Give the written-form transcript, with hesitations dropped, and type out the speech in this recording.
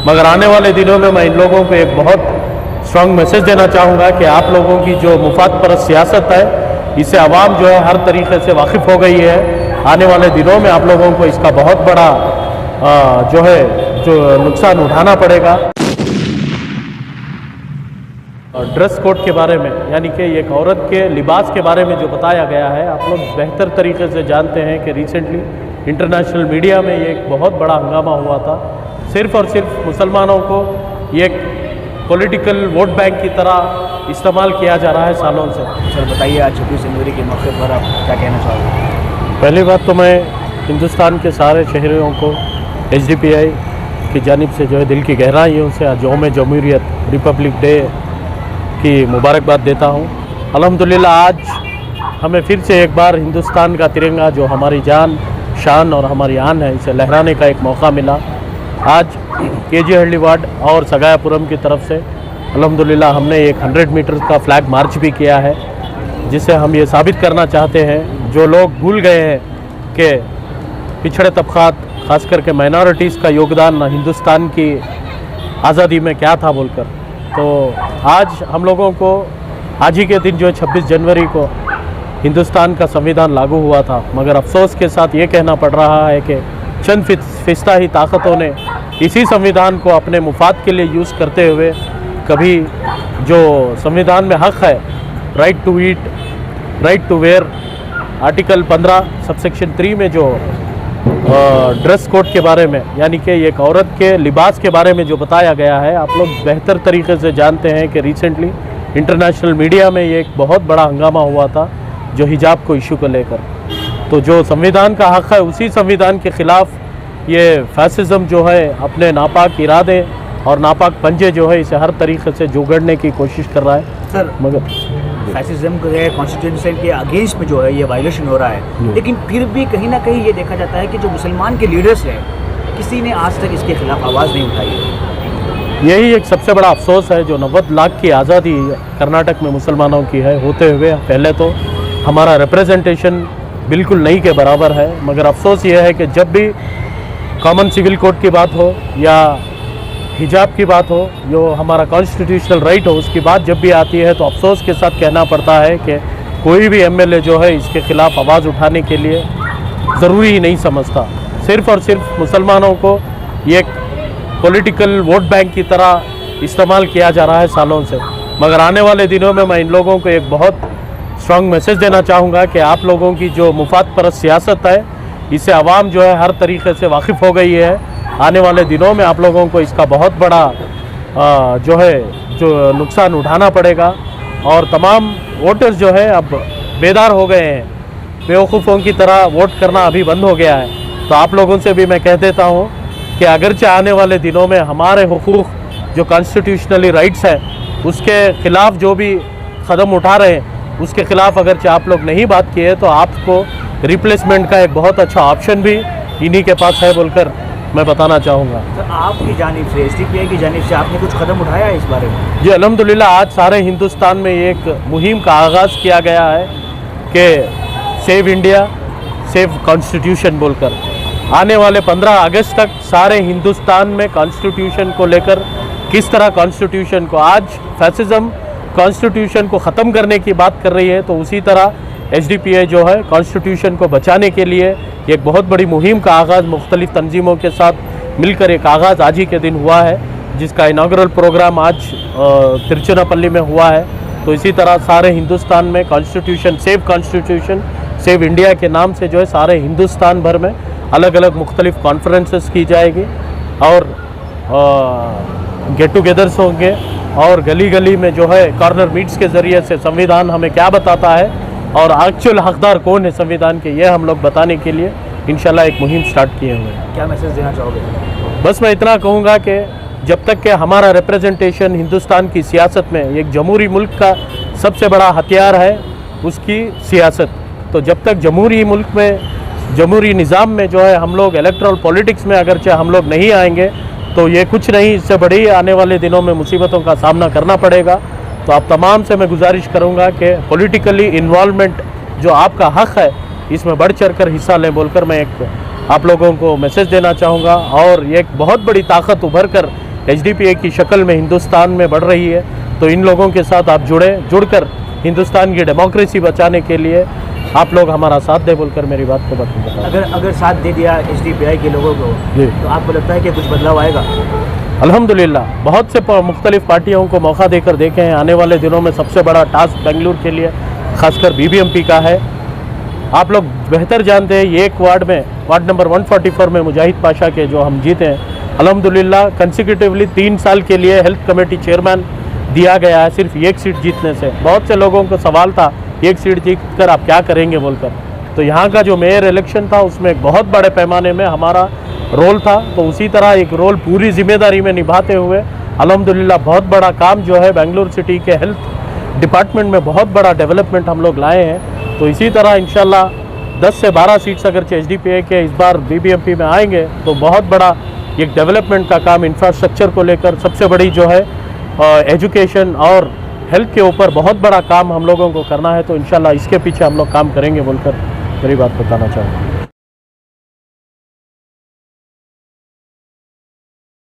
मगर आने वाले दिनों में मैं इन लोगों को एक बहुत स्ट्रांग मैसेज देना चाहूँगा कि आप लोगों की जो मुफाद परस्त सियासत है, इससे आवाम जो है हर तरीके से वाकिफ़ हो गई है। आने वाले दिनों में आप लोगों को इसका बहुत बड़ा जो नुकसान उठाना पड़ेगा। ड्रेस कोड के बारे में, यानी कि एक औरत के लिबास के बारे में जो बताया गया है, आप लोग बेहतर तरीके से जानते हैं कि रिसेंटली इंटरनेशनल मीडिया में ये एक बहुत बड़ा हंगामा हुआ था। सिर्फ़ और सिर्फ मुसलमानों को ये एक पॉलिटिकल वोट बैंक की तरह इस्तेमाल किया जा रहा है सालों से। सर बताइए, आज 26 जनवरी के मौके पर आप क्या कहना चाहोगे? पहली बात तो मैं हिंदुस्तान के सारे शहरियों को HDPI की जानिब से जो है दिल की गहराइयों से आज यौम जमहूरियत रिपब्लिक डे की मुबारकबाद देता हूँ। अल्हम्दुलिल्लाह आज हमें फिर से एक बार हिंदुस्तान का तिरंगा जो हमारी जान, शान और हमारी आन है, इसे लहराने का एक मौका मिला। आज KG हल्ली वार्ड और सगायापुरम की तरफ से अल्हम्दुलिल्लाह हमने एक 100 मीटर का फ्लैग मार्च भी किया है, जिससे हम ये साबित करना चाहते हैं, जो लोग भूल गए हैं कि पिछड़े तबक़ात ख़ास करके माइनॉरिटीज़ का योगदान हिंदुस्तान की आज़ादी में क्या था बोलकर, तो आज हम लोगों को आज ही के दिन जो है 26 जनवरी को हिंदुस्तान का संविधान लागू हुआ था। मगर अफसोस के साथ ये कहना पड़ रहा है कि चंद फिस्ता ही ताकतों ने इसी संविधान को अपने मुफाद के लिए यूज़ करते हुए कभी जो संविधान में हक़ है, right to eat, right to wear, article 15 subsection 3 में जो ड्रेस कोड के बारे में, यानी कि एक औरत के लिबास के बारे में जो बताया गया है, आप लोग बेहतर तरीके से जानते हैं कि रिसेंटली इंटरनेशनल मीडिया में ये एक बहुत बड़ा हंगामा हुआ था जो हिजाब को इशू को लेकर। तो जो संविधान का हक़ है, उसी संविधान के ख़िलाफ़ ये फैसिज़म जो है अपने नापाक इरादे और नापाक पंजे जो है इसे हर तरीके से जुगड़ने की कोशिश कर रहा है। सर मगर फैसिज्म के कॉन्स्टिट्यूशन के अगेंस्ट में जो है ये वायलेशन हो रहा है, लेकिन फिर भी कहीं ना कहीं ये देखा जाता है कि जो मुसलमान के लीडर्स हैं, किसी ने आज तक इसके खिलाफ आवाज़ नहीं उठाई है। यही एक सबसे बड़ा अफसोस है जो 90 लाख की आज़ादी कर्नाटक में मुसलमानों की है होते हुए पहले तो हमारा रिप्रेजेंटेशन बिल्कुल नहीं के बराबर है। मगर अफसोस ये है कि जब भी कॉमन सिविल कोड की बात हो या हिजाब की बात हो, जो हमारा कॉन्स्टिट्यूशनल राइट हो, उसकी बात जब भी आती है तो अफसोस के साथ कहना पड़ता है कि कोई भी MLA जो है इसके ख़िलाफ़ आवाज़ उठाने के लिए ज़रूरी ही नहीं समझता। सिर्फ़ और सिर्फ मुसलमानों को ये पॉलिटिकल वोट बैंक की तरह इस्तेमाल किया जा रहा है सालों से। मगर आने वाले दिनों में मैं इन लोगों को एक बहुत स्ट्रांग मैसेज देना चाहूँगा कि आप लोगों की जो मुफाद परस्त सियासत है, इससे आवाम जो है हर तरीके से वाकिफ़ हो गई है। आने वाले दिनों में आप लोगों को इसका बहुत बड़ा जो नुकसान उठाना पड़ेगा और तमाम वोटर्स जो है अब बेदार हो गए हैं, बेवकूफ़ों की तरह वोट करना अभी बंद हो गया है। तो आप लोगों से भी मैं कह देता हूँ कि अगरचे आने वाले दिनों में हमारे हुकूक़ जो कॉन्स्टिट्यूशनली राइट्स हैं उसके ख़िलाफ़ जो भी कदम उठा रहे हैं, उसके ख़िलाफ़ अगरचे आप लोग नहीं बात किए तो आपको रिप्लेसमेंट का एक बहुत अच्छा ऑप्शन भी इन्हीं के पास है बोलकर मैं बताना चाहूँगा। तो आपकी जानिब से, HDPI की जानिब से आपने कुछ कदम उठाया है इस बारे में? जी अल्हम्दुलिल्लाह, आज सारे हिंदुस्तान में एक मुहिम का आगाज़ किया गया है कि सेव इंडिया सेव कॉन्स्टिट्यूशन बोलकर आने वाले 15 अगस्त तक सारे हिंदुस्तान में कॉन्स्टिट्यूशन को लेकर किस तरह कॉन्स्टिट्यूशन को, आज फैसिज़म कॉन्स्टिट्यूशन को ख़त्म करने की बात कर रही है, तो उसी तरह HDPI जो है कॉन्स्टिट्यूशन को बचाने के लिए एक बहुत बड़ी मुहिम का आगाज़ मुख्तलिफ़ तंजीमों के साथ मिलकर एक आगाज़ आज ही के दिन हुआ है, जिसका इनागुरल प्रोग्राम आज तिरुचिरापल्ली में हुआ है। तो इसी तरह सारे हिंदुस्तान में कॉन्स्टिट्यूशन सेव इंडिया के नाम से जो है सारे हिंदुस्तान भर में अलग अलग मुख्तलिफ़ कॉन्फ्रेंसेस की जाएगी और गेट टुगेदर्स होंगे और गली गली में जो है कॉर्नर मीट्स के ज़रिए से संविधान हमें क्या बताता है और एक्चुअल हकदार कौन है संविधान के, ये हम लोग बताने के लिए इंशाल्लाह एक मुहिम स्टार्ट किए हुए हैं। क्या मैसेज देना चाहोगे? बस मैं इतना कहूँगा कि जब तक कि हमारा रिप्रेजेंटेशन हिंदुस्तान की सियासत में, एक जमहूरी मुल्क का सबसे बड़ा हथियार है उसकी सियासत, तो जब तक जमहूरी मुल्क में, जमहूरी निज़ाम में जो है हम लोग इलेक्ट्रल पॉलिटिक्स में अगरचे हम लोग नहीं आएंगे तो ये कुछ नहीं, इससे बड़ी आने वाले दिनों में मुसीबतों का सामना करना पड़ेगा। तो आप तमाम से मैं गुजारिश करूंगा कि पॉलिटिकली इन्वॉल्वमेंट जो आपका हक़ है इसमें बढ़ चढ़ कर हिस्सा लें बोलकर मैं एक आप लोगों को मैसेज देना चाहूँगा। और एक बहुत बड़ी ताकत उभर कर HDPA की शक्ल में हिंदुस्तान में बढ़ रही है। तो इन लोगों के साथ आप जुड़कर हिंदुस्तान की डेमोक्रेसी बचाने के लिए आप लोग हमारा साथ दे बोलकर मेरी बात को बताओ। अगर साथ दे दिया HDPI के लोगों को जी। तो आपको लगता है कि कुछ बदलाव आएगा? अल्हम्दुलिल्लाह बहुत से मुख्तलिफ पार्टियों को मौका देकर देखे हैं। आने वाले दिनों में सबसे बड़ा टास्क बेंगलुरु के लिए खासकर BBMP का है। आप लोग बेहतर जानते हैं ये एक वार्ड में, वार्ड नंबर 144 में मुजाहिद पाशा के जो हम जीते हैं अल्हम्दुलिल्लाह कंसिक्यूटिवली 3 साल के लिए हेल्थ कमेटी चेयरमैन दिया गया है सिर्फ एक सीट जीतने से। बहुत से लोगों को सवाल था एक सीट जीत कर आप क्या करेंगे बोलकर। तो यहाँ का जो मेयर इलेक्शन था उसमें एक बहुत बड़े पैमाने में हमारा रोल था। तो उसी तरह एक रोल पूरी जिम्मेदारी में निभाते हुए अल्हम्दुलिल्लाह बहुत बड़ा काम जो है बेंगलुरु सिटी के हेल्थ डिपार्टमेंट में बहुत बड़ा डेवलपमेंट हम लोग लाए हैं। तो इसी तरह इंशाल्लाह 10 से 12 सीट्स अगर HDPA के इस बार BBMP में आएंगे तो बहुत बड़ा एक डेवलपमेंट का काम इंफ्रास्ट्रक्चर को लेकर सबसे बड़ी जो है एजुकेशन और हेल्थ के ऊपर बहुत बड़ा काम हम लोगों को करना है। तो इंशाल्लाह इसके पीछे हम लोग काम करेंगे बोलकर मेरी बात बताना चाहूँगा।